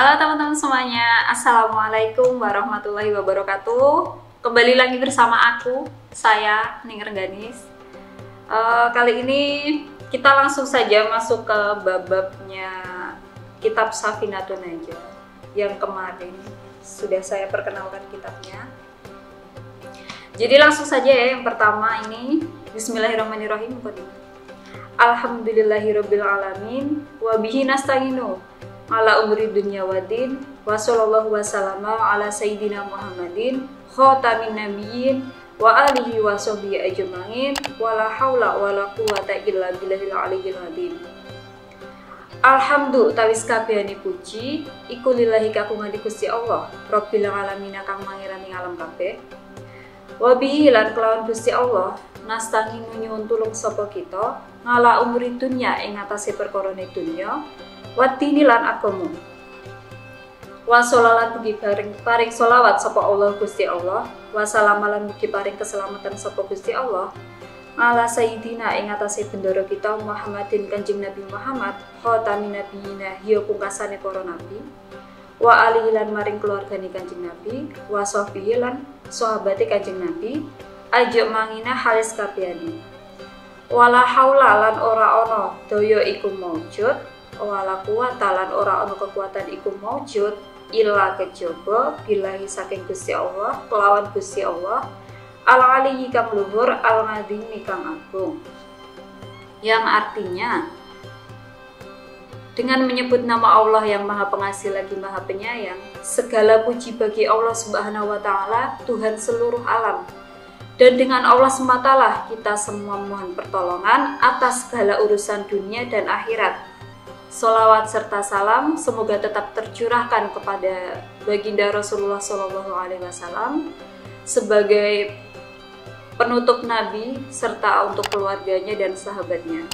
Halo teman-teman semuanya, Assalamualaikum warahmatullahi wabarakatuh. Kembali lagi bersama aku, saya Ning Rengganis. Kali ini kita langsung saja masuk ke bab-babnya kitab Safinatun Najah yang kemarin sudah saya perkenalkan kitabnya. Jadi langsung saja ya, yang pertama ini Bismillahirrahmanirrahim. Alhamdulillahirabbil alamin wa bihi nasta'inu ala umri dunya waddin wa sallallahu wasallama ala sayyidina Muhammadin khatamin nabiyyin wa alihi wa sahbihi ajma'in wa la haula wa la quwata illa billahil aliyyil azim. Alhamdu tawis kabehane puji iku lillahi kagungan Gusti Allah Rabbil alamin kang mangirani alam kabeh. Wa bihi lan kelawan Gusti Allah nasta'inu nyuwun tulung sapa kita ngala umri dunya ing atase perkarane dunya watini lan agama. Wa sholalat mugi paring sholawat sapa Allah Gusti Allah, wa salamalan mugi paring keselamatan sapa Gusti Allah ala sayyidina ing atase bendara kita Muhammadin Kanjeng Nabi Muhammad khatamin nabiyina ya pungkasane para nabi, wa alihi lan maring keluargane Kanjeng Nabi, wa sahbihi lan sahabate Kanjeng Nabi aja mangina halis kabehane. Wala haula lan ora ana daya iku maujud, wala kuwata lan ora ana kekuatan iku maujud illa kejaba billahi saking Gusti Allah kelawan Gusti Allah al aliyyi kang luhur al ngadimi kang agung, yang artinya dengan menyebut nama Allah yang Maha Pengasih lagi Maha Penyayang, segala puji bagi Allah Subhanahu wa taala, Tuhan seluruh alam. Dan dengan Allah sematalah kita semua mohon pertolongan atas segala urusan dunia dan akhirat. Sholawat serta salam semoga tetap tercurahkan kepada baginda Rasulullah SAW sebagai penutup Nabi serta untuk keluarganya dan sahabatnya.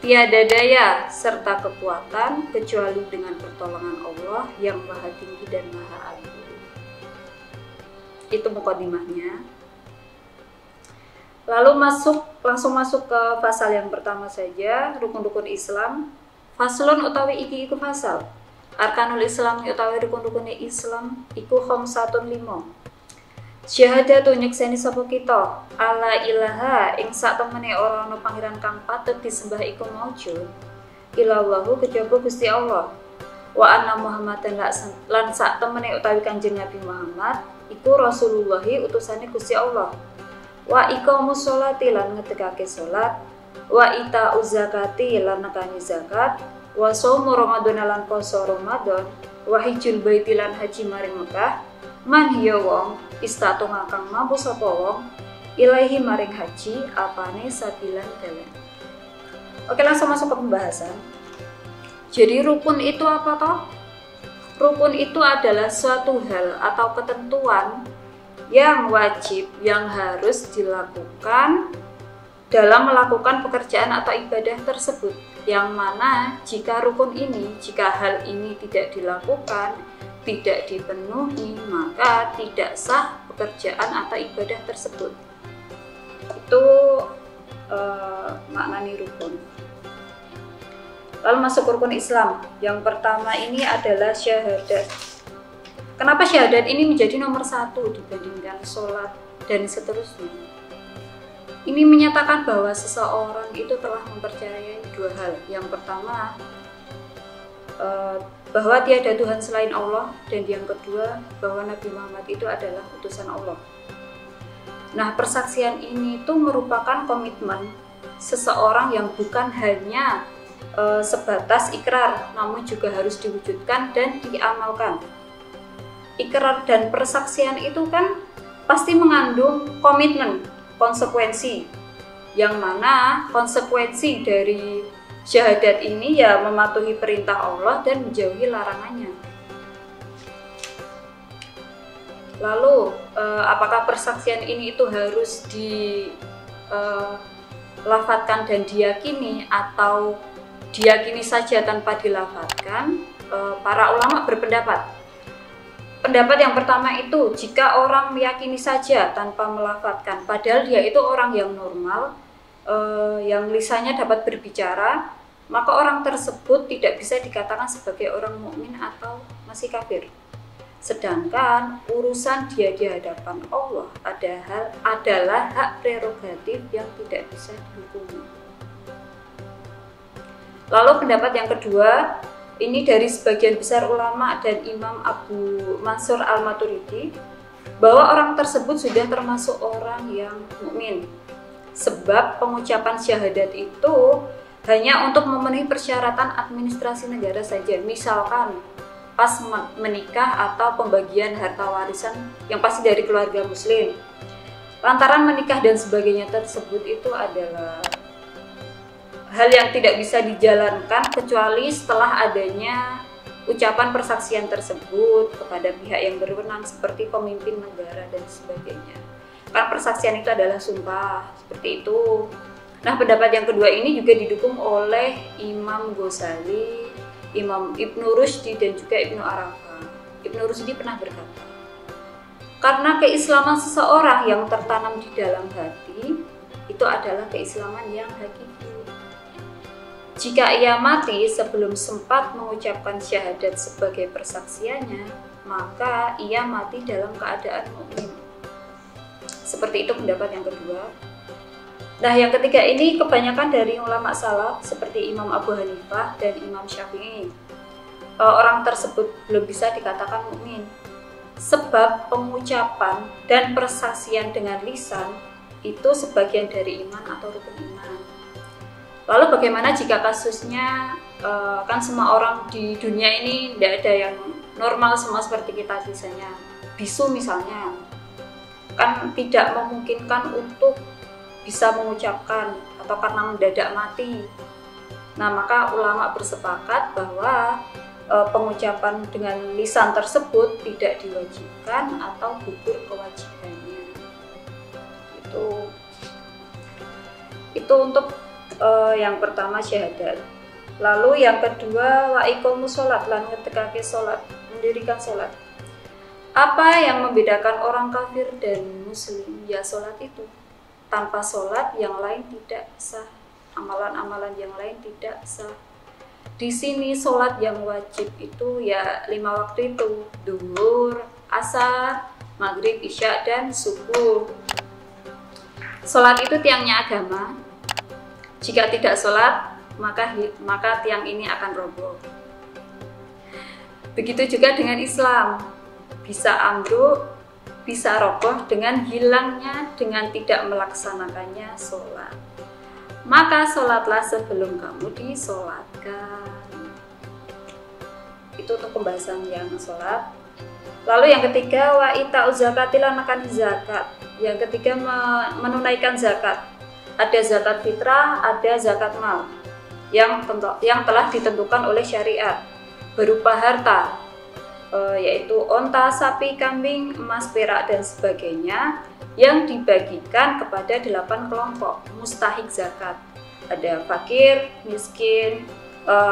Tiada daya serta kekuatan kecuali dengan pertolongan Allah yang Maha Tinggi dan Maha Agung. Itu mukadimahnya. Lalu langsung masuk ke pasal yang pertama saja, rukun-rukun Islam. Faslun utawi iki iku fasal. Arkanul Islam utawi rukun-rukun Islam iku khamsatun 5. Syahadatu nyekseni sapa kita alla ilaha ing sak temene ora ana pangeran kang patut disembah iku maujud illallahu kejaba Gusti Allah. Wa anna Muhammadan lan sak temene utawi Kanjeng Nabi Muhammad iku Rasulullahi utusane Gusti Allah. Wa iqamus sholati lan ngetekake salat, wa ita'uz zakati lan nekani zakat, wa shaumu Ramadan lan poso Ramadan, wa hijjul baiti lan haji maring Mekah, man hiya wong istatun kang mampu sapa wong ilaahi maring haji apane sabilan dalan. Oke, langsung masuk ke pembahasan. Jadi rukun itu apa toh? Rukun itu adalah suatu hal atau ketentuan yang wajib, yang harus dilakukan dalam melakukan pekerjaan atau ibadah tersebut, yang mana jika hal ini tidak dilakukan, tidak dipenuhi, maka tidak sah pekerjaan atau ibadah tersebut. Itu maknanya rukun. Lalu masuk rukun Islam. Yang pertama ini adalah syahadat. Kenapa syahadat ini menjadi nomor 1 dibandingkan sholat dan seterusnya? Ini menyatakan bahwa seseorang itu telah mempercayai dua hal. Yang pertama, bahwa tiada Tuhan selain Allah, dan yang kedua, bahwa Nabi Muhammad itu adalah utusan Allah. Nah, persaksian ini tuh merupakan komitmen seseorang yang bukan hanya sebatas ikrar, namun juga harus diwujudkan dan diamalkan. Ikrar dan persaksian itu kan pasti mengandung komitmen, konsekuensi, yang mana konsekuensi dari syahadat ini ya mematuhi perintah Allah dan menjauhi larangannya. Lalu apakah persaksian ini itu harus dilafadzkan dan diyakini atau diyakini saja tanpa dilafadzkan? Para ulama berpendapat. Pendapat yang pertama itu, jika orang meyakini saja tanpa melafadzkan, padahal dia itu orang yang normal, yang lisannya dapat berbicara, maka orang tersebut tidak bisa dikatakan sebagai orang mukmin atau masih kafir. Sedangkan urusan dia di hadapan Allah adalah hak prerogatif yang tidak bisa dihukumi. Lalu pendapat yang kedua, ini dari sebagian besar ulama dan Imam Abu Mansur Al-Maturidi, bahwa orang tersebut sudah termasuk orang yang mukmin. Sebab pengucapan syahadat itu hanya untuk memenuhi persyaratan administrasi negara saja. Misalkan pas menikah atau pembagian harta warisan yang pasti dari keluarga muslim. Lantaran menikah dan sebagainya tersebut itu adalah hal yang tidak bisa dijalankan kecuali setelah adanya ucapan persaksian tersebut kepada pihak yang berwenang seperti pemimpin negara dan sebagainya. Karena persaksian itu adalah sumpah, seperti itu. Nah, pendapat yang kedua ini juga didukung oleh Imam Ghazali, Imam Ibnu Rushdi dan juga Ibnu Arafah. Ibnu Rushdi pernah berkata, karena keislaman seseorang yang tertanam di dalam hati itu adalah keislaman yang hakiki. Jika ia mati sebelum sempat mengucapkan syahadat sebagai persaksiannya, maka ia mati dalam keadaan mukmin. Seperti itu pendapat yang kedua. Nah, yang ketiga ini kebanyakan dari ulama salaf seperti Imam Abu Hanifah dan Imam Syafi'i. Orang tersebut belum bisa dikatakan mukmin. Sebab pengucapan dan persaksian dengan lisan itu sebagian dari iman atau rukun iman. Lalu bagaimana jika kasusnya kan semua orang di dunia ini tidak ada yang normal semua seperti kita misalnya. Bisu misalnya kan tidak memungkinkan untuk bisa mengucapkan atau karena mendadak mati. Nah, maka ulama bersepakat bahwa pengucapan dengan lisan tersebut tidak diwajibkan atau gugur kewajibannya. Itu untuk yang pertama syahadat. Lalu yang kedua wa iqamus shalat, lan ngetekake salat, mendirikan salat. Apa yang membedakan orang kafir dan muslim? Ya salat itu. Tanpa sholat yang lain tidak sah, amalan-amalan yang lain tidak sah. Di sini sholat yang wajib itu ya 5 waktu itu, duhur, asar, maghrib, isya, dan subuh. Sholat itu tiangnya agama. Jika tidak sholat, maka tiang ini akan roboh. Begitu juga dengan Islam, bisa ambruk, bisa roboh dengan hilangnya, dengan tidak melaksanakannya sholat. Maka sholatlah sebelum kamu disolatkan. Itu untuk pembahasan yang sholat. Lalu yang ketiga wa ita'uz zakati, lan akan zakat. Yang ketiga menunaikan zakat. Ada zakat fitrah, ada zakat mal yang telah ditentukan oleh syariat berupa harta, yaitu onta, sapi, kambing, emas, perak, dan sebagainya yang dibagikan kepada 8 kelompok mustahik zakat. Ada fakir, miskin,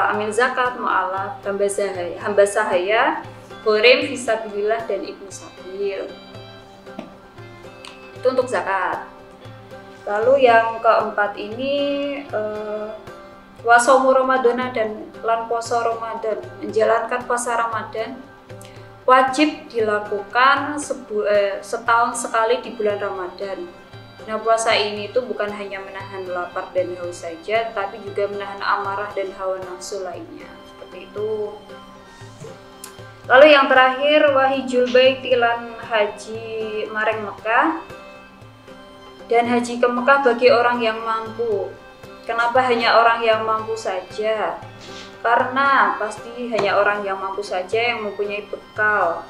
amil zakat, mu'alaf, hamba sahaya, gharim, fisabilillah, dan ibnu sabil. Itu untuk zakat. Lalu yang keempat ini wasomu Ramadana, dan lan puasa Ramadan, menjalankan puasa Ramadan wajib dilakukan setahun sekali di bulan Ramadan. Nah, puasa ini tuh bukan hanya menahan lapar dan haus saja, tapi juga menahan amarah dan hawa nafsu lainnya. Seperti itu. Lalu yang terakhir wahijul baiti, lan haji maring Mekah, dan haji ke Mekah bagi orang yang mampu. Kenapa hanya orang yang mampu saja? Karena pasti hanya orang yang mampu saja yang mempunyai bekal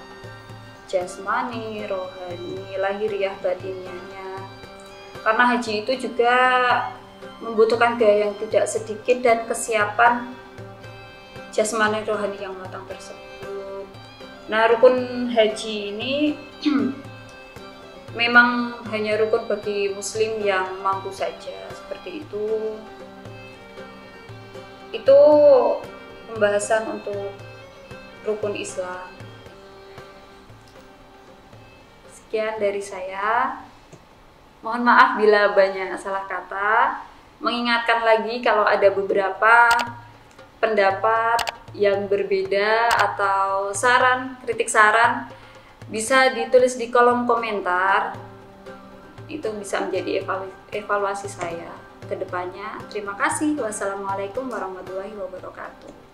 jasmani, rohani, lahiriah, batiniahnya. Karena haji itu juga membutuhkan biaya yang tidak sedikit dan kesiapan jasmani rohani yang matang tersebut. Nah, rukun haji ini memang hanya rukun bagi muslim yang mampu saja, seperti itu. Itu pembahasan untuk rukun Islam. Sekian dari saya. Mohon maaf bila banyak salah kata. Mengingatkan lagi kalau ada beberapa pendapat yang berbeda atau saran, kritik saran, bisa ditulis di kolom komentar. Itu bisa menjadi evaluasi saya ke depannya. Terima kasih. Wassalamualaikum warahmatullahi wabarakatuh.